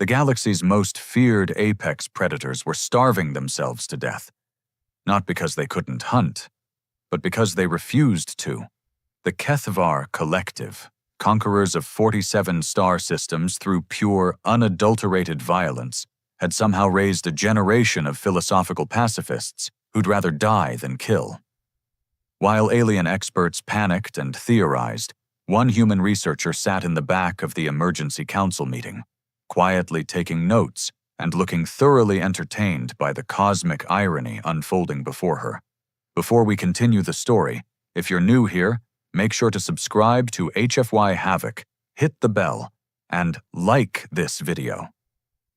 The galaxy's most feared apex predators were starving themselves to death, not because they couldn't hunt, but because they refused to. The Kethvar Collective, conquerors of 47 star systems through pure, unadulterated violence, had somehow raised a generation of philosophical pacifists who'd rather die than kill. While alien experts panicked and theorized, one human researcher sat in the back of the emergency council meeting, quietly taking notes and looking thoroughly entertained by the cosmic irony unfolding before her. Before we continue the story, if you're new here, make sure to subscribe to HFY Havoc, hit the bell, and like this video.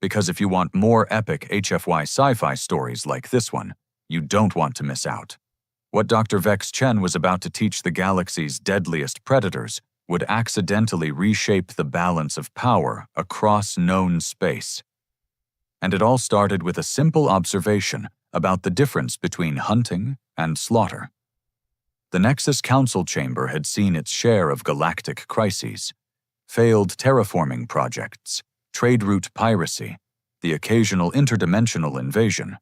Because if you want more epic HFY sci-fi stories like this one, you don't want to miss out. What Dr. Vex Chen was about to teach the galaxy's deadliest predators would accidentally reshape the balance of power across known space. And it all started with a simple observation about the difference between hunting and slaughter. The Nexus Council Chamber had seen its share of galactic crises, failed terraforming projects, trade route piracy, the occasional interdimensional invasion,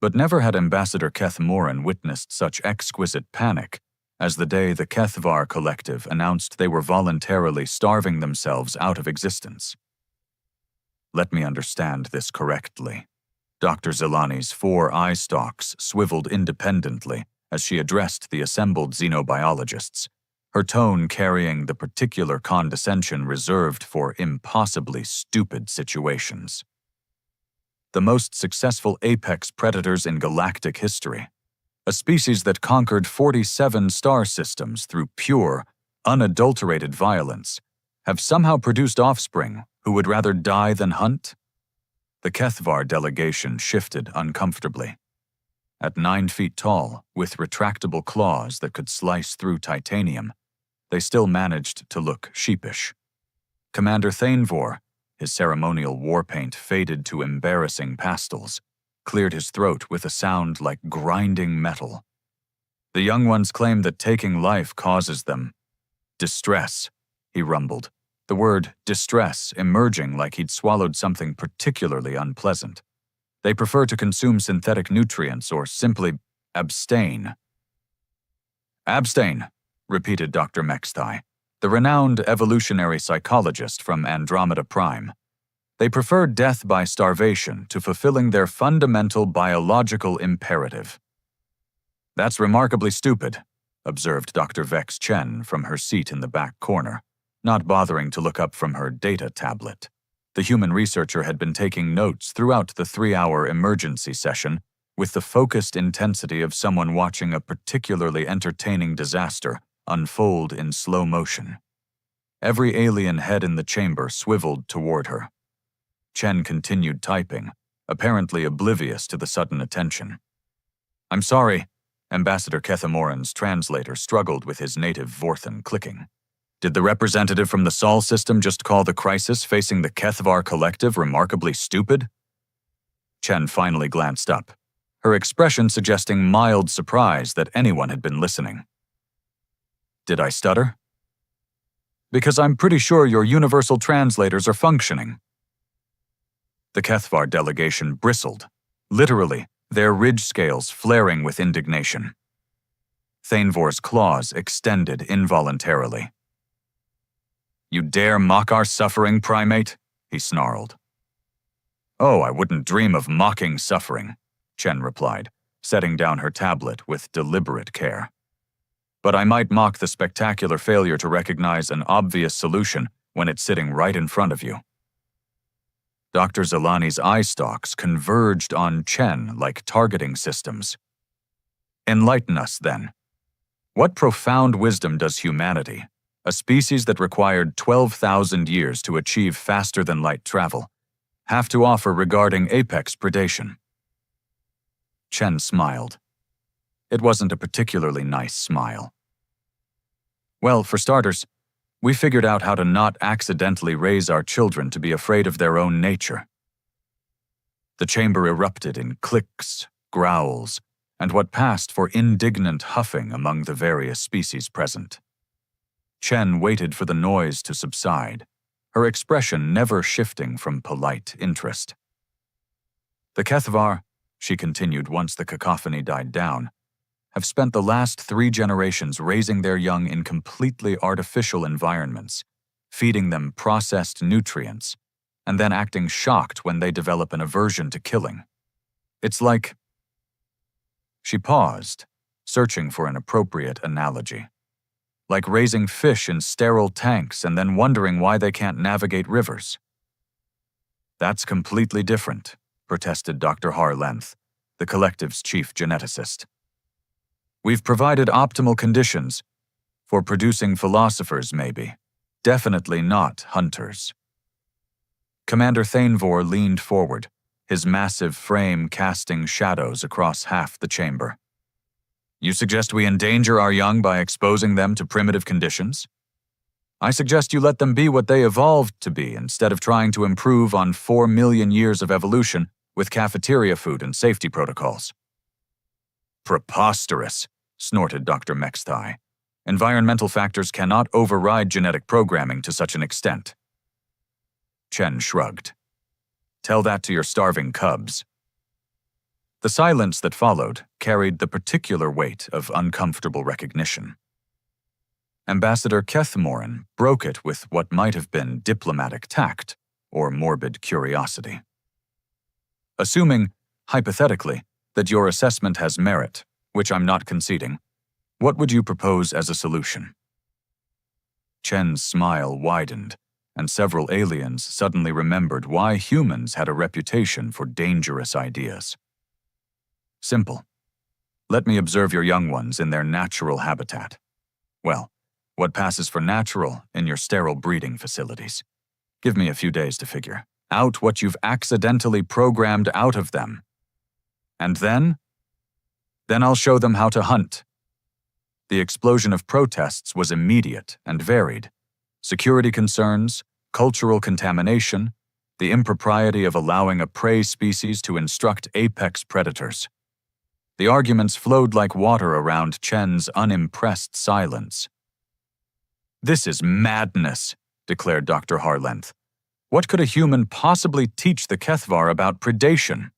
but never had Ambassador Keth Moran witnessed such exquisite panic as the day the Kethvar Collective announced they were voluntarily starving themselves out of existence. Let me understand this correctly. Dr. Zelani's 4 eye stalks swiveled independently as she addressed the assembled xenobiologists, her tone carrying the particular condescension reserved for impossibly stupid situations. The most successful apex predators in galactic history, a species that conquered 47 star systems through pure, unadulterated violence, have somehow produced offspring who would rather die than hunt? The Kethvar delegation shifted uncomfortably. At 9 feet tall, with retractable claws that could slice through titanium, they still managed to look sheepish. Commander Thanevor, his ceremonial war paint faded to embarrassing pastels, cleared his throat with a sound like grinding metal. The young ones claim that taking life causes them distress, he rumbled, the word distress emerging like he'd swallowed something particularly unpleasant. They prefer to consume synthetic nutrients or simply abstain. Abstain, repeated Dr. Mexthai, the renowned evolutionary psychologist from Andromeda Prime. They prefer death by starvation to fulfilling their fundamental biological imperative. That's remarkably stupid, observed Dr. Vex Chen from her seat in the back corner, not bothering to look up from her data tablet. The human researcher had been taking notes throughout the 3-hour emergency session with the focused intensity of someone watching a particularly entertaining disaster unfold in slow motion. Every alien head in the chamber swiveled toward her. Chen continued typing, apparently oblivious to the sudden attention. I'm sorry, Ambassador Kethamoran's translator struggled with his native Vorthan clicking. Did the representative from the Sol system just call the crisis facing the Kethvar Collective remarkably stupid? Chen finally glanced up, her expression suggesting mild surprise that anyone had been listening. Did I stutter? Because I'm pretty sure your universal translators are functioning. The Kethvar delegation bristled, literally, their ridge scales flaring with indignation. Thanevor's claws extended involuntarily. You dare mock our suffering, primate? He snarled. Oh, I wouldn't dream of mocking suffering, Chen replied, setting down her tablet with deliberate care. But I might mock the spectacular failure to recognize an obvious solution when it's sitting right in front of you. Dr. Zelani's eye stalks converged on Chen like targeting systems. Enlighten us, then. What profound wisdom does humanity, a species that required 12,000 years to achieve faster-than-light travel, have to offer regarding apex predation? Chen smiled. It wasn't a particularly nice smile. Well, for starters, we figured out how to not accidentally raise our children to be afraid of their own nature. The chamber erupted in clicks, growls, and what passed for indignant huffing among the various species present. Chen waited for the noise to subside, her expression never shifting from polite interest. "The Kethvar," she continued once the cacophony died down, "have spent the last 3 generations raising their young in completely artificial environments, feeding them processed nutrients, and then acting shocked when they develop an aversion to killing. It's like—" She paused, searching for an appropriate analogy. "Like raising fish in sterile tanks and then wondering why they can't navigate rivers." "That's completely different," protested Dr. Harlenth, the collective's chief geneticist. "We've provided optimal conditions for producing philosophers, maybe. Definitely not hunters." Commander Thanevor leaned forward, his massive frame casting shadows across half the chamber. "You suggest we endanger our young by exposing them to primitive conditions? I suggest you let them be what they evolved to be instead of trying to improve on 4 million years of evolution with cafeteria food and safety protocols." "Preposterous," snorted Dr. Mexthai. "Environmental factors cannot override genetic programming to such an extent." Chen shrugged. "Tell that to your starving cubs." The silence that followed carried the particular weight of uncomfortable recognition. Ambassador Kethmorin broke it with what might have been diplomatic tact or morbid curiosity. "Assuming, hypothetically, that your assessment has merit, which I'm not conceding, what would you propose as a solution?" Chen's smile widened, and several aliens suddenly remembered why humans had a reputation for dangerous ideas. "Simple. Let me observe your young ones in their natural habitat. Well, what passes for natural in your sterile breeding facilities. Give me a few days to figure out what you've accidentally programmed out of them. And then I'll show them how to hunt." The explosion of protests was immediate and varied. Security concerns, cultural contamination, the impropriety of allowing a prey species to instruct apex predators. The arguments flowed like water around Chen's unimpressed silence. "This is madness," declared Dr. Harlenth. "What could a human possibly teach the Kethvar about predation?"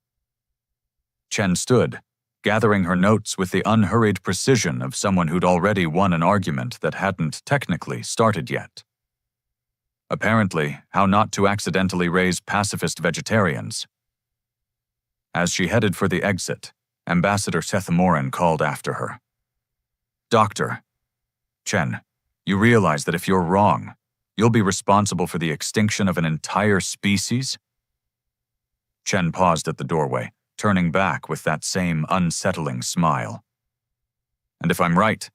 Chen stood, gathering her notes with the unhurried precision of someone who'd already won an argument that hadn't technically started yet. Apparently, how not to accidentally raise pacifist vegetarians. As she headed for the exit, Ambassador Sethamorin called after her. "Doctor, Chen, you realize that if you're wrong, you'll be responsible for the extinction of an entire species?" Chen paused at the doorway, turning back with that same unsettling smile. "And if I'm right,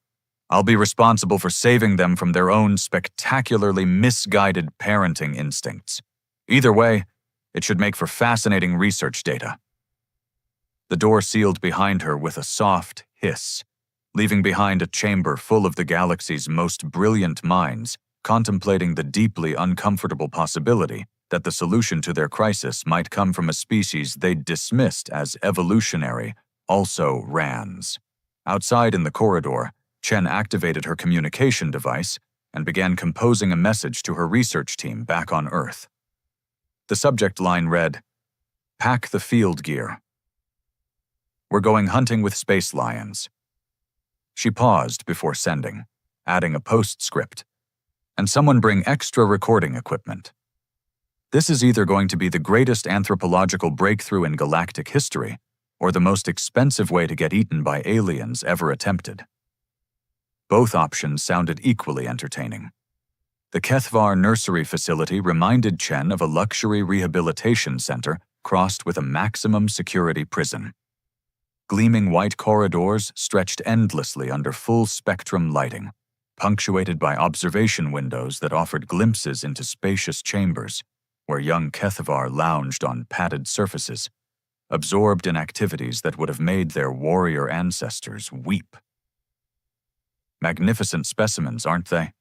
I'll be responsible for saving them from their own spectacularly misguided parenting instincts. Either way, it should make for fascinating research data." The door sealed behind her with a soft hiss, leaving behind a chamber full of the galaxy's most brilliant minds, contemplating the deeply uncomfortable possibility that the solution to their crisis might come from a species they'd dismissed as evolutionary, also Rans. Outside in the corridor, Chen activated her communication device and began composing a message to her research team back on Earth. The subject line read, "Pack the field gear. We're going hunting with space lions." She paused before sending, adding a postscript. "And someone bring extra recording equipment. This is either going to be the greatest anthropological breakthrough in galactic history or the most expensive way to get eaten by aliens ever attempted." Both options sounded equally entertaining. The Kethvar nursery facility reminded Chen of a luxury rehabilitation center crossed with a maximum security prison. Gleaming white corridors stretched endlessly under full-spectrum lighting, punctuated by observation windows that offered glimpses into spacious chambers where young Kethvar lounged on padded surfaces, absorbed in activities that would have made their warrior ancestors weep. Magnificent specimens, aren't they?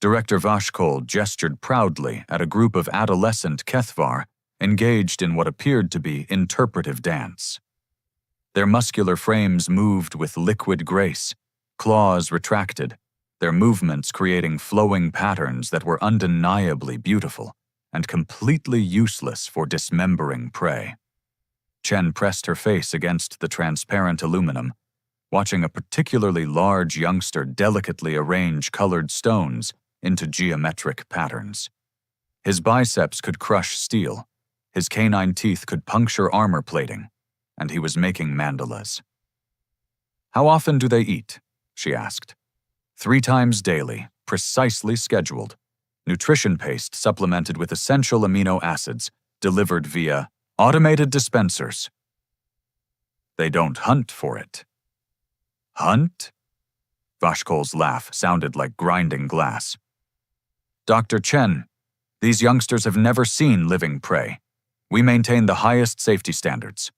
Director Vashkol gestured proudly at a group of adolescent Kethvar engaged in what appeared to be interpretive dance. Their muscular frames moved with liquid grace, claws retracted, their movements creating flowing patterns that were undeniably beautiful and completely useless for dismembering prey. Chen pressed her face against the transparent aluminum, watching a particularly large youngster delicately arrange colored stones into geometric patterns. His biceps could crush steel, his canine teeth could puncture armor plating, and he was making mandalas. "How often do they eat?" she asked. 3 times daily, precisely scheduled. Nutrition paste supplemented with essential amino acids, delivered via automated dispensers. "They don't hunt for it." "Hunt?" Vashkol's laugh sounded like grinding glass. "Dr. Chen, these youngsters have never seen living prey. We maintain the highest safety standards."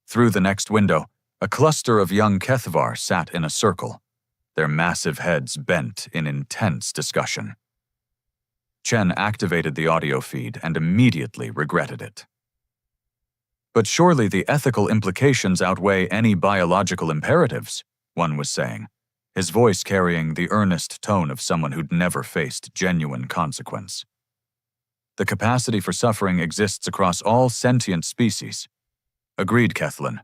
Through the next window, a cluster of young Kethvar sat in a circle, their massive heads bent in intense discussion. Chen activated the audio feed and immediately regretted it. "But surely the ethical implications outweigh any biological imperatives," one was saying, his voice carrying the earnest tone of someone who'd never faced genuine consequence. "The capacity for suffering exists across all sentient species." "Agreed, Kethlin.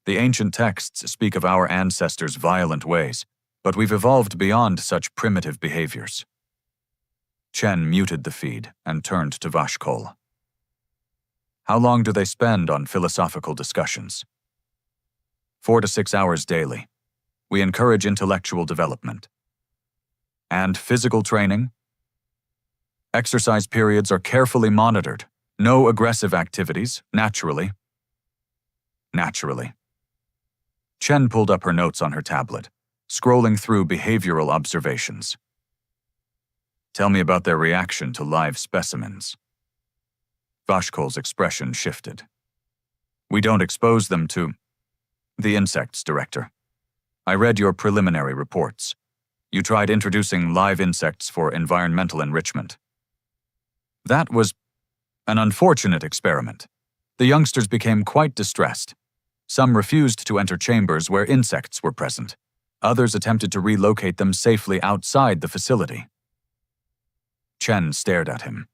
The ancient texts speak of our ancestors' violent ways, but we've evolved beyond such primitive behaviors." Chen muted the feed and turned to Vashkol. "How long do they spend on philosophical discussions?" 4 to 6 hours daily. We encourage intellectual development. "And physical training?" "Exercise periods are carefully monitored. No aggressive activities, naturally." "Naturally." Chen pulled up her notes on her tablet, scrolling through behavioral observations. "Tell me about their reaction to live specimens." Vashkol's expression shifted. "We don't expose them to the insects, Director. I read your preliminary reports. You tried introducing live insects for environmental enrichment. That was an unfortunate experiment. The youngsters became quite distressed. Some refused to enter chambers where insects were present. Others attempted to relocate them safely outside the facility." Chen stared at him.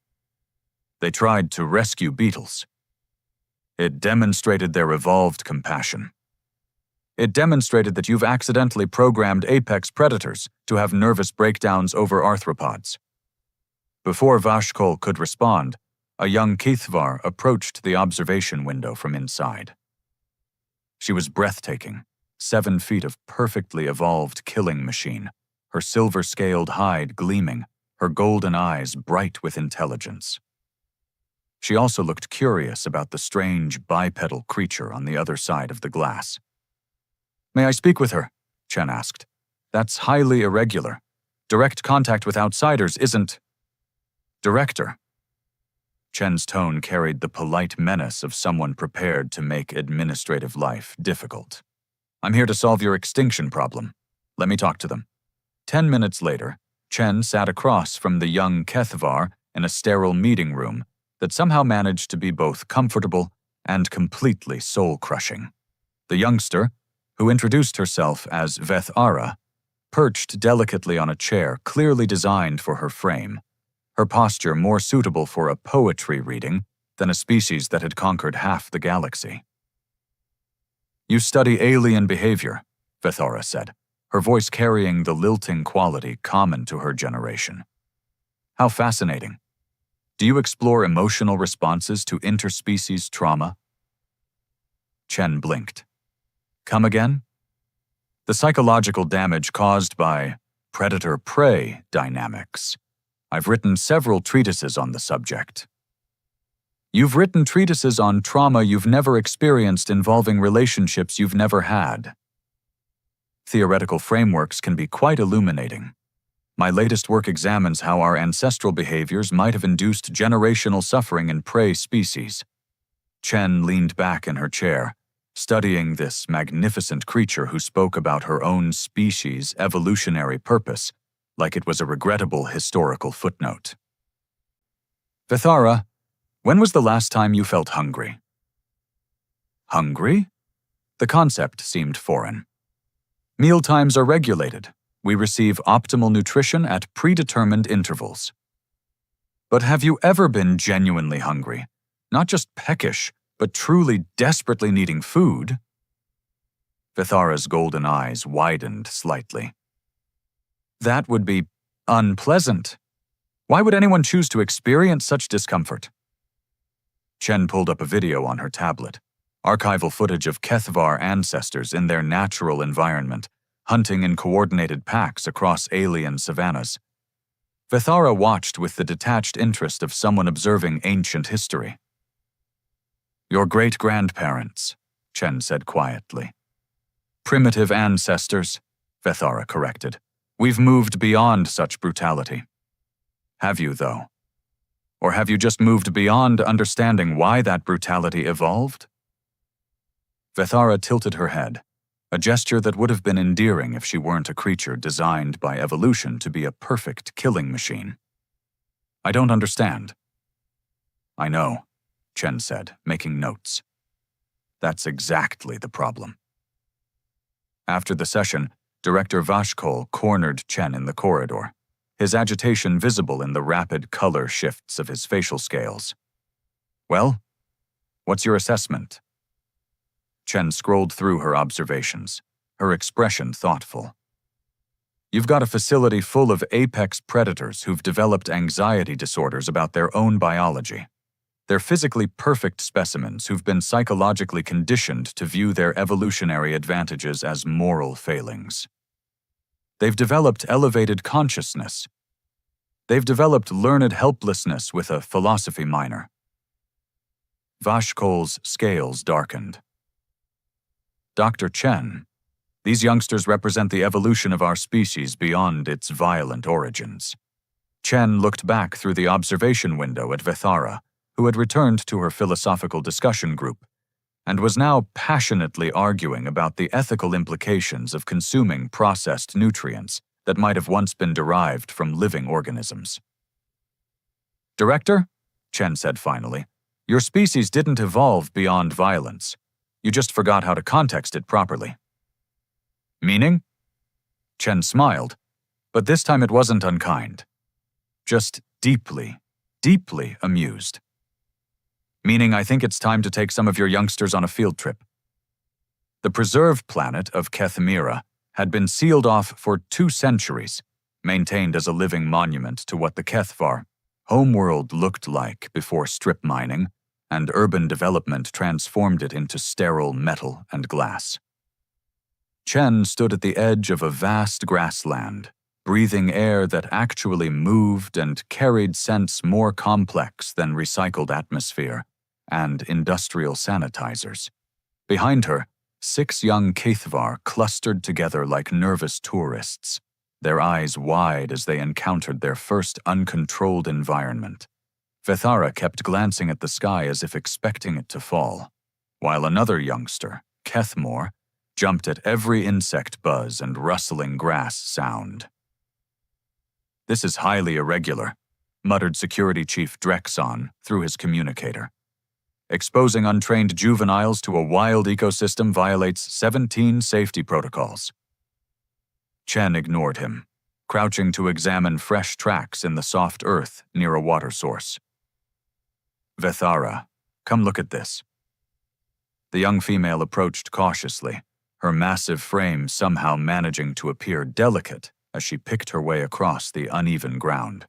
"They tried to rescue beetles." "It demonstrated their evolved compassion." "It demonstrated that you've accidentally programmed apex predators to have nervous breakdowns over arthropods." Before Vashkol could respond, a young Kethvar approached the observation window from inside. She was breathtaking, 7 feet of perfectly evolved killing machine, her silver-scaled hide gleaming, her golden eyes bright with intelligence. She also looked curious about the strange bipedal creature on the other side of the glass. "May I speak with her?" Chen asked. "That's highly irregular. Direct contact with outsiders isn't—" "Director." Chen's tone carried the polite menace of someone prepared to make administrative life difficult. "I'm here to solve your extinction problem. Let me talk to them." 10 minutes later, Chen sat across from the young Kethvar in a sterile meeting room that somehow managed to be both comfortable and completely soul-crushing. The youngster, who introduced herself as Vethara, perched delicately on a chair clearly designed for her frame, her posture more suitable for a poetry reading than a species that had conquered half the galaxy. "You study alien behavior," Vethara said, her voice carrying the lilting quality common to her generation. "How fascinating. Do you explore emotional responses to interspecies trauma?" Chen blinked. "Come again?" "The psychological damage caused by predator-prey dynamics. I've written several treatises on the subject." "You've written treatises on trauma you've never experienced involving relationships you've never had." "Theoretical frameworks can be quite illuminating. My latest work examines how our ancestral behaviors might have induced generational suffering in prey species." Chen leaned back in her chair, studying this magnificent creature who spoke about her own species' evolutionary purpose like it was a regrettable historical footnote. "Vethara, when was the last time you felt hungry?" "Hungry?" The concept seemed foreign. "Mealtimes are regulated. We receive optimal nutrition at predetermined intervals. But have you ever been genuinely hungry? Not just peckish, but truly desperately needing food? Vithara's golden eyes widened slightly. That would be unpleasant. Why would anyone choose to experience such discomfort? Chen pulled up a video on her tablet, archival footage of Kethvar ancestors in their natural environment, hunting in coordinated packs across alien savannas. Vithara watched with the detached interest of someone observing ancient history. Your great-grandparents, Chen said quietly. Primitive ancestors, Vithara corrected. We've moved beyond such brutality. Have you, though? Or have you just moved beyond understanding why that brutality evolved? Vithara tilted her head, a gesture that would have been endearing if she weren't a creature designed by evolution to be a perfect killing machine. I don't understand. I know, Chen said, making notes. That's exactly the problem. After the session, Director Vashkol cornered Chen in the corridor, his agitation visible in the rapid color shifts of his facial scales. Well, what's your assessment? Chen scrolled through her observations, her expression thoughtful. You've got a facility full of apex predators who've developed anxiety disorders about their own biology. They're physically perfect specimens who've been psychologically conditioned to view their evolutionary advantages as moral failings. They've developed elevated consciousness. They've developed learned helplessness with a philosophy minor. Vashkol's scales darkened. Dr. Chen, these youngsters represent the evolution of our species beyond its violent origins. Chen looked back through the observation window at Vithara, who had returned to her philosophical discussion group, and was now passionately arguing about the ethical implications of consuming processed nutrients that might have once been derived from living organisms. Director, Chen said finally, your species didn't evolve beyond violence. You just forgot how to context it properly. Meaning? Chen smiled, but this time it wasn't unkind. Just deeply, deeply amused. Meaning I think it's time to take some of your youngsters on a field trip. The preserve planet of Kethmira had been sealed off for 2 centuries, maintained as a living monument to what the Kethvar homeworld looked like before strip mining and urban development transformed it into sterile metal and glass. Chen stood at the edge of a vast grassland, breathing air that actually moved and carried scents more complex than recycled atmosphere and industrial sanitizers. Behind her, 6 young Kethvar clustered together like nervous tourists, their eyes wide as they encountered their first uncontrolled environment. Vithara kept glancing at the sky as if expecting it to fall, while another youngster, Kethmore, jumped at every insect buzz and rustling grass sound. This is highly irregular, muttered Security Chief Drexon through his communicator. Exposing untrained juveniles to a wild ecosystem violates 17 safety protocols. Chen ignored him, crouching to examine fresh tracks in the soft earth near a water source. Vithara, come look at this. The young female approached cautiously, her massive frame somehow managing to appear delicate as she picked her way across the uneven ground.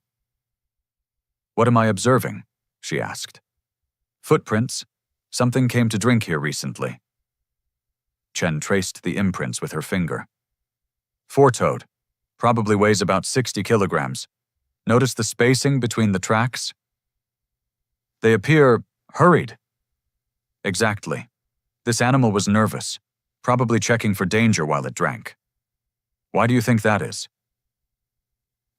What am I observing? She asked. Footprints. Something came to drink here recently. Chen traced the imprints with her finger. 4-toed. Probably weighs about 60 kilograms. Notice the spacing between the tracks? They appear hurried. Exactly. This animal was nervous, probably checking for danger while it drank. Why do you think that is?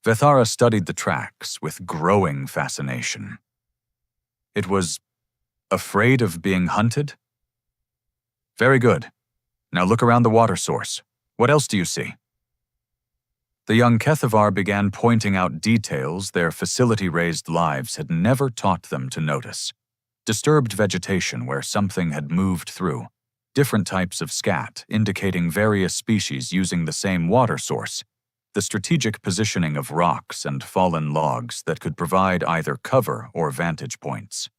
Vithara studied the tracks with growing fascination. It was afraid of being hunted? Very good. Now look around the water source. What else do you see? The young Kethvar began pointing out details their facility-raised lives had never taught them to notice. Disturbed vegetation where something had moved through, different types of scat indicating various species using the same water source, the strategic positioning of rocks and fallen logs that could provide either cover or vantage points.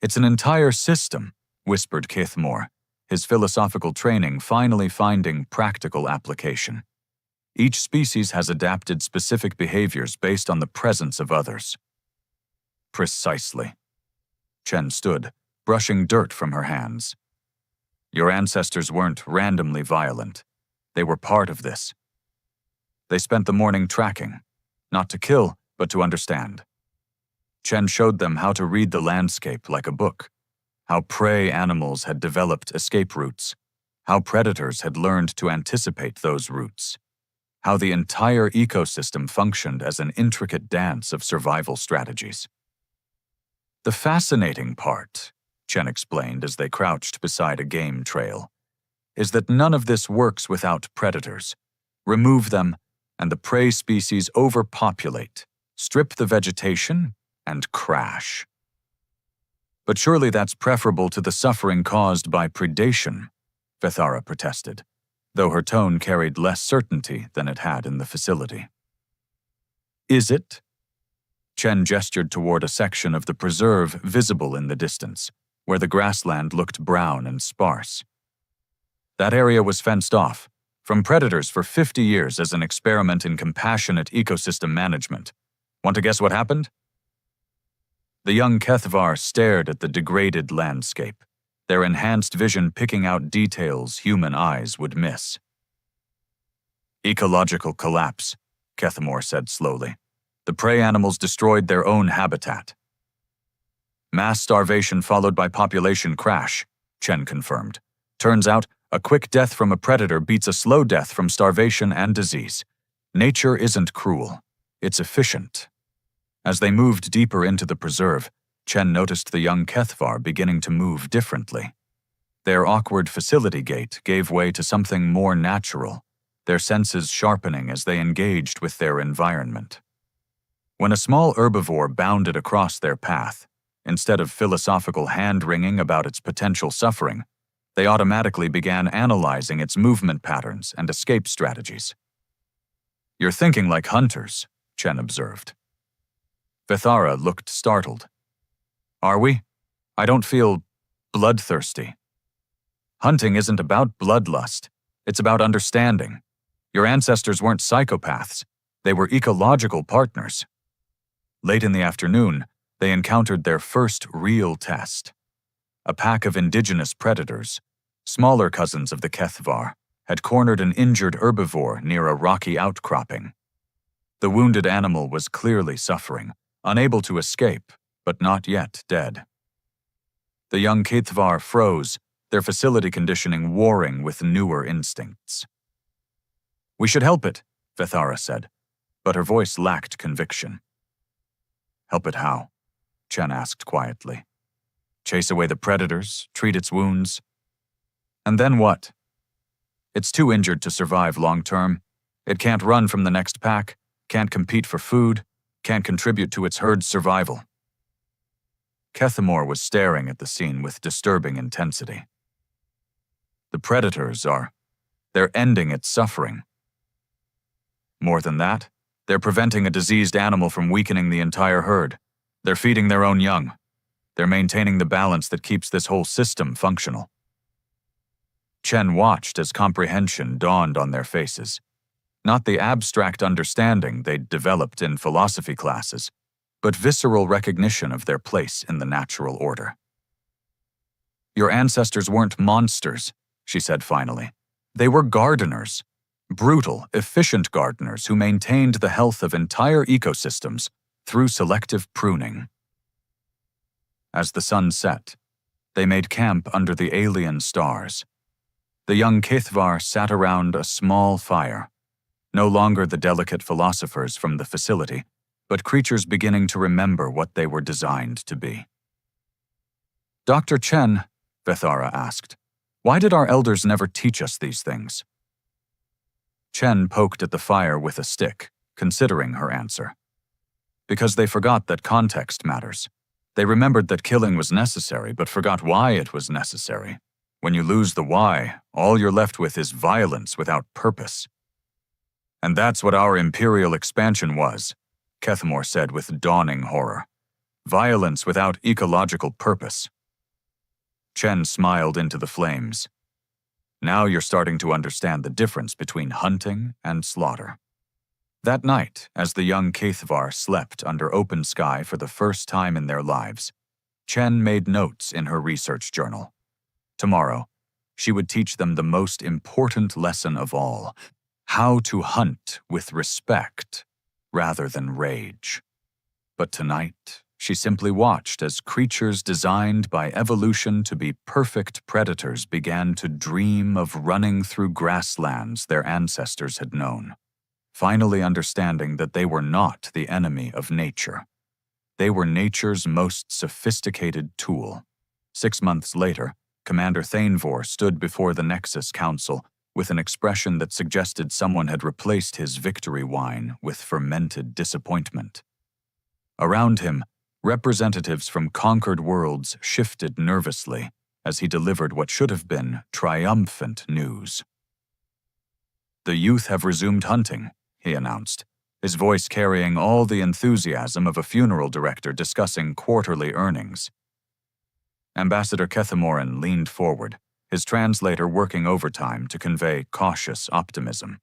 "It's an entire system," whispered Kithmore, his philosophical training finally finding practical application. "Each species has adapted specific behaviors based on the presence of others." "Precisely." Chen stood, brushing dirt from her hands. "Your ancestors weren't randomly violent. They were part of this. They spent the morning tracking, not to kill, but to understand." Chen showed them how to read the landscape like a book, how prey animals had developed escape routes, how predators had learned to anticipate those routes, how the entire ecosystem functioned as an intricate dance of survival strategies. "The fascinating part," Chen explained as they crouched beside a game trail, "is that none of this works without predators. Remove them, and the prey species overpopulate, strip the vegetation, and crash." "But surely that's preferable to the suffering caused by predation," Vethara protested, though her tone carried less certainty than it had in the facility. "Is it?" Chen gestured toward a section of the preserve visible in the distance, where the grassland looked brown and sparse. "That area was fenced off from predators for 50 years as an experiment in compassionate ecosystem management. Want to guess what happened?" The young Kethvar stared at the degraded landscape, their enhanced vision picking out details human eyes would miss. "Ecological collapse," Kethmore said slowly. "The prey animals destroyed their own habitat." "Mass starvation followed by population crash," Chen confirmed. "Turns out, a quick death from a predator beats a slow death from starvation and disease. Nature isn't cruel. It's efficient." As they moved deeper into the preserve, Chen noticed the young Kethvar beginning to move differently. Their awkward facility gait gave way to something more natural, their senses sharpening as they engaged with their environment. When a small herbivore bounded across their path, instead of philosophical hand-wringing about its potential suffering, they automatically began analyzing its movement patterns and escape strategies. "You're thinking like hunters," Chen observed. Vethara looked startled. "Are we? I don't feel bloodthirsty." "Hunting isn't about bloodlust. It's about understanding. Your ancestors weren't psychopaths. They were ecological partners." Late in the afternoon, they encountered their first real test. A pack of indigenous predators, smaller cousins of the Kethvar, had cornered an injured herbivore near a rocky outcropping. The wounded animal was clearly suffering, unable to escape, but not yet dead. The young Kethvar froze, their facility conditioning warring with newer instincts. "We should help it," Vethara said, but her voice lacked conviction. "Help it how?" Chen asked quietly. "Chase away the predators, treat its wounds. And then what? It's too injured to survive long-term. It can't run from the next pack, can't compete for food, can't contribute to its herd's survival." Kethmore was staring at the scene with disturbing intensity. "The predators they're ending its suffering. More than that, they're preventing a diseased animal from weakening the entire herd. They're feeding their own young. They're maintaining the balance that keeps this whole system functional." Chen watched as comprehension dawned on their faces. Not the abstract understanding they'd developed in philosophy classes, but visceral recognition of their place in the natural order. "Your ancestors weren't monsters," she said finally. "They were gardeners. Brutal, efficient gardeners who maintained the health of entire ecosystems through selective pruning." As the sun set, they made camp under the alien stars. The young Kethvar sat around a small fire, no longer the delicate philosophers from the facility, but creatures beginning to remember what they were designed to be. "Dr. Chen," Vethara asked, "why did our elders never teach us these things?" Chen poked at the fire with a stick, considering her answer. "Because they forgot that context matters. They remembered that killing was necessary, but forgot why it was necessary. When you lose the why, all you're left with is violence without purpose." And that's what our imperial expansion was, Kethmore said with dawning horror. Violence without ecological purpose. Chen smiled into the flames. Now you're starting to understand the difference between hunting and slaughter. That night, as the young Kethvar slept under open sky for the first time in their lives, Chen made notes in her research journal. Tomorrow, she would teach them the most important lesson of all: how to hunt with respect rather than rage. But tonight, she simply watched as creatures designed by evolution to be perfect predators began to dream of running through grasslands their ancestors had known, finally understanding that they were not the enemy of nature. They were nature's most sophisticated tool. 6 months later, Commander Thanevor stood before the Nexus Council with an expression that suggested someone had replaced his victory wine with fermented disappointment. Around him, representatives from conquered worlds shifted nervously as he delivered what should have been triumphant news. "The youth have resumed hunting," he announced, his voice carrying all the enthusiasm of a funeral director discussing quarterly earnings. Ambassador Kethamoran leaned forward, his translator working overtime to convey cautious optimism.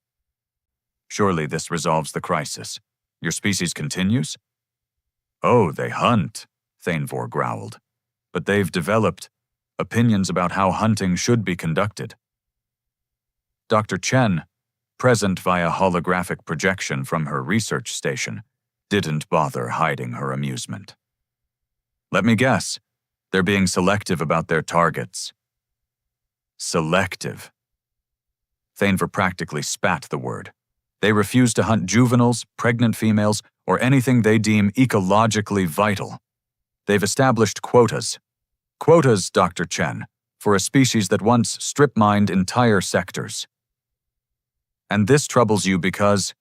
"Surely this resolves the crisis. Your species continues?" "Oh, they hunt," Thanevor growled. "But they've developed opinions about how hunting should be conducted." Dr. Chen, present via holographic projection from her research station, didn't bother hiding her amusement. "Let me guess. They're being selective about their targets." Selective. Thanevor practically spat the word. They refuse to hunt juveniles, pregnant females, or anything they deem ecologically vital. They've established quotas. Quotas, Dr. Chen, for a species that once strip-mined entire sectors. And this troubles you because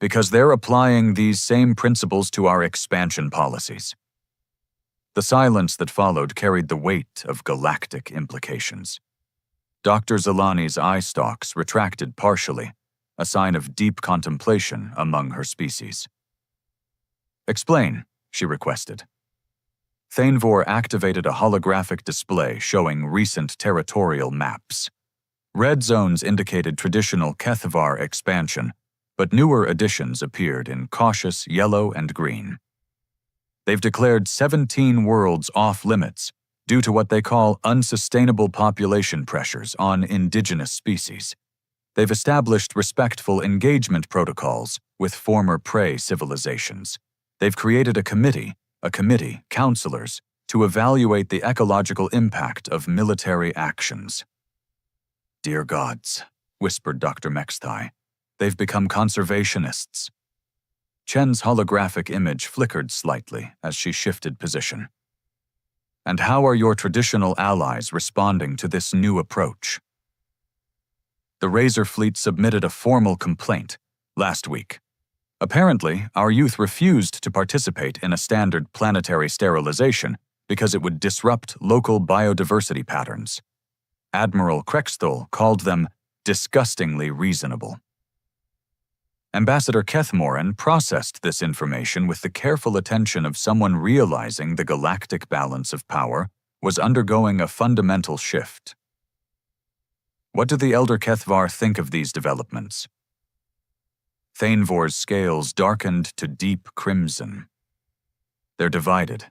they're applying these same principles to our expansion policies. The silence that followed carried the weight of galactic implications. Dr. Zelani's eye stalks retracted partially, a sign of deep contemplation among her species. "Explain," she requested. Thanevor activated a holographic display showing recent territorial maps. Red zones indicated traditional Kethvar expansion, but newer additions appeared in cautious yellow and green. They've declared 17 worlds off-limits due to what they call unsustainable population pressures on indigenous species. They've established respectful engagement protocols with former prey civilizations. They've created a committee, counselors, to evaluate the ecological impact of military actions. "Dear gods," whispered Dr. Mexthai, "they've become conservationists." Chen's holographic image flickered slightly as she shifted position. "And how are your traditional allies responding to this new approach?" The Razor Fleet submitted a formal complaint last week. Apparently, our youth refused to participate in a standard planetary sterilization because it would disrupt local biodiversity patterns. Admiral Krexthol called them disgustingly reasonable. Ambassador Kethmoran processed this information with the careful attention of someone realizing the galactic balance of power was undergoing a fundamental shift. "What do the Elder Kethvar think of these developments?" Thanevor's scales darkened to deep crimson. "They're divided.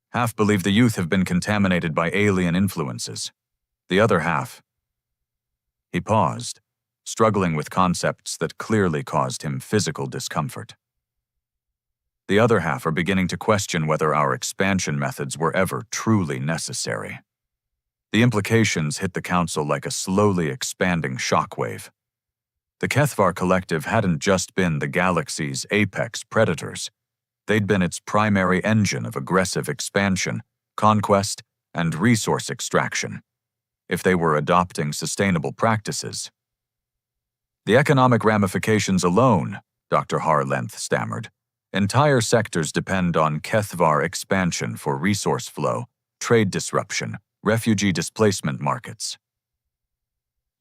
Half believe the youth have been contaminated by alien influences. The other half..." He paused, struggling with concepts that clearly caused him physical discomfort. "The other half are beginning to question whether our expansion methods were ever truly necessary." The implications hit the council like a slowly expanding shockwave. The Kethvar Collective hadn't just been the galaxy's apex predators. They'd been its primary engine of aggressive expansion, conquest, and resource extraction. If they were adopting sustainable practices. "The economic ramifications alone," Dr. Harlenth stammered. "Entire sectors depend on Kethvar expansion for resource flow, trade disruption, refugee displacement markets."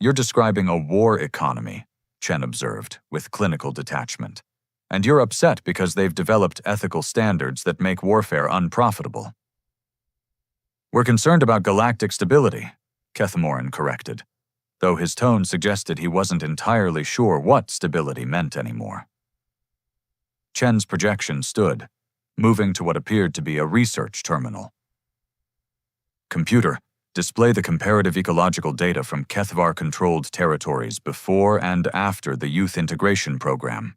"You're describing a war economy," Chen observed, with clinical detachment. And you're upset because they've developed ethical standards that make warfare unprofitable. We're concerned about galactic stability, Kethmorin corrected, though his tone suggested he wasn't entirely sure what stability meant anymore. Chen's projection stood, moving to what appeared to be a research terminal. Computer, display the comparative ecological data from Kethvar-controlled territories before and after the Youth Integration Program.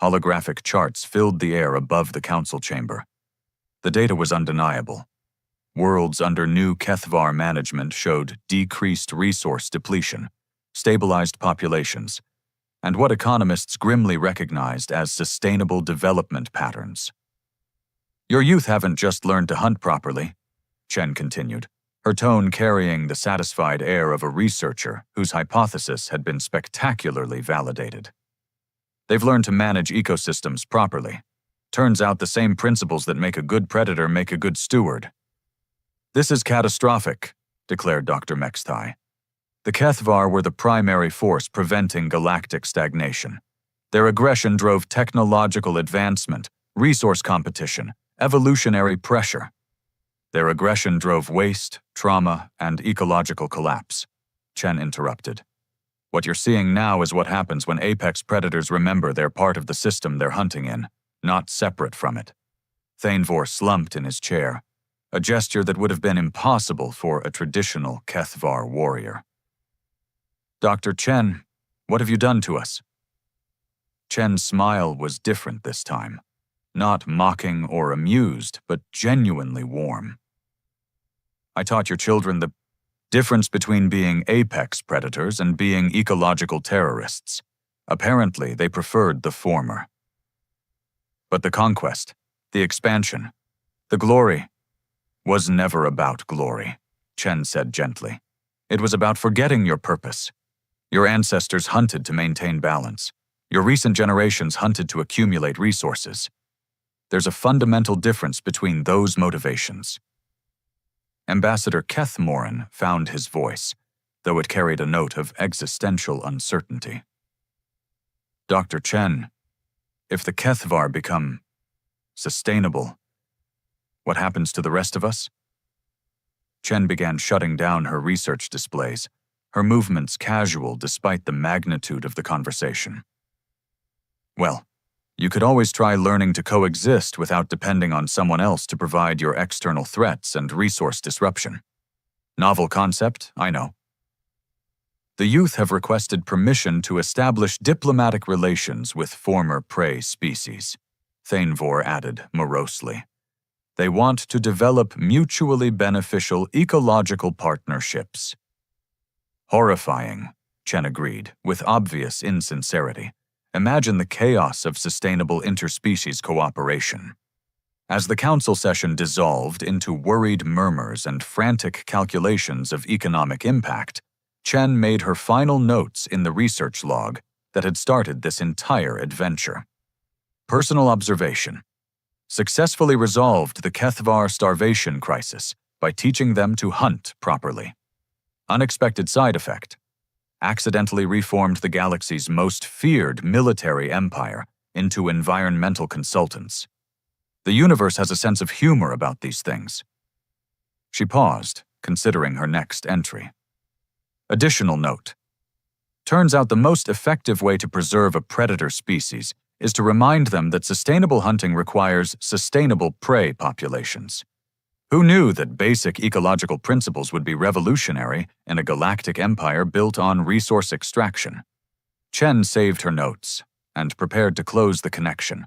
Holographic charts filled the air above the council chamber. The data was undeniable. Worlds under new Kethvar management showed decreased resource depletion, stabilized populations, and what economists grimly recognized as sustainable development patterns. Your youth haven't just learned to hunt properly, Chen continued, her tone carrying the satisfied air of a researcher whose hypothesis had been spectacularly validated. They've learned to manage ecosystems properly. Turns out the same principles that make a good predator make a good steward. This is catastrophic, declared Dr. Mexthai. The Kethvar were the primary force preventing galactic stagnation. Their aggression drove technological advancement, resource competition, evolutionary pressure. Their aggression drove waste, trauma, and ecological collapse, Chen interrupted. What you're seeing now is what happens when apex predators remember they're part of the system they're hunting in, not separate from it. Thanevor slumped in his chair, a gesture that would have been impossible for a traditional Kethvar warrior. Dr. Chen, what have you done to us? Chen's smile was different this time, not mocking or amused, but genuinely warm. I taught your children the difference between being apex predators and being ecological terrorists. Apparently, they preferred the former. But the conquest, the expansion, the glory, was never about glory, Chen said gently. It was about forgetting your purpose. Your ancestors hunted to maintain balance. Your recent generations hunted to accumulate resources. There's a fundamental difference between those motivations. Ambassador Kethmorin found his voice, though it carried a note of existential uncertainty. Dr. Chen, if the Kethvar become sustainable, what happens to the rest of us? Chen began shutting down her research displays, her movements casual despite the magnitude of the conversation. Well, you could always try learning to coexist without depending on someone else to provide your external threats and resource disruption. Novel concept, I know. The youth have requested permission to establish diplomatic relations with former prey species, Thanevor added morosely. They want to develop mutually beneficial ecological partnerships. Horrifying, Chen agreed, with obvious insincerity. Imagine the chaos of sustainable interspecies cooperation. As the council session dissolved into worried murmurs and frantic calculations of economic impact, Chen made her final notes in the research log that had started this entire adventure. Personal observation. Successfully resolved the Kethvar starvation crisis by teaching them to hunt properly. Unexpected side effect. Accidentally reformed the galaxy's most feared military empire into environmental consultants. The universe has a sense of humor about these things. She paused, considering her next entry. Additional note. Turns out the most effective way to preserve a predator species is to remind them that sustainable hunting requires sustainable prey populations. Who knew that basic ecological principles would be revolutionary in a galactic empire built on resource extraction? Chen saved her notes and prepared to close the connection,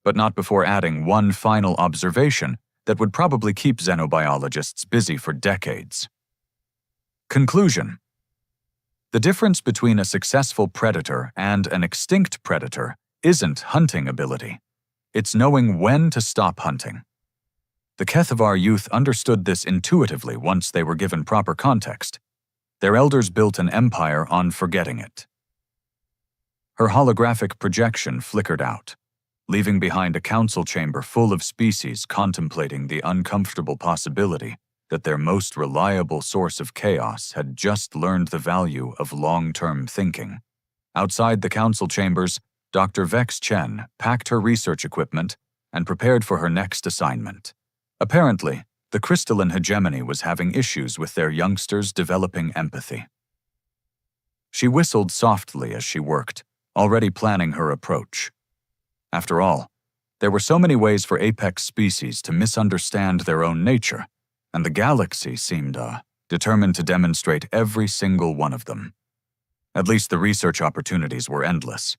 but not before adding one final observation that would probably keep xenobiologists busy for decades. Conclusion. The difference between a successful predator and an extinct predator isn't hunting ability. It's knowing when to stop hunting. The Kethvar youth understood this intuitively once they were given proper context. Their elders built an empire on forgetting it. Her holographic projection flickered out, leaving behind a council chamber full of species contemplating the uncomfortable possibility that their most reliable source of chaos had just learned the value of long-term thinking. Outside the council chambers, Dr. Vex Chen packed her research equipment and prepared for her next assignment. Apparently, the crystalline hegemony was having issues with their youngsters developing empathy. She whistled softly as she worked, already planning her approach. After all, there were so many ways for apex species to misunderstand their own nature, and the galaxy seemed determined to demonstrate every single one of them. At least the research opportunities were endless.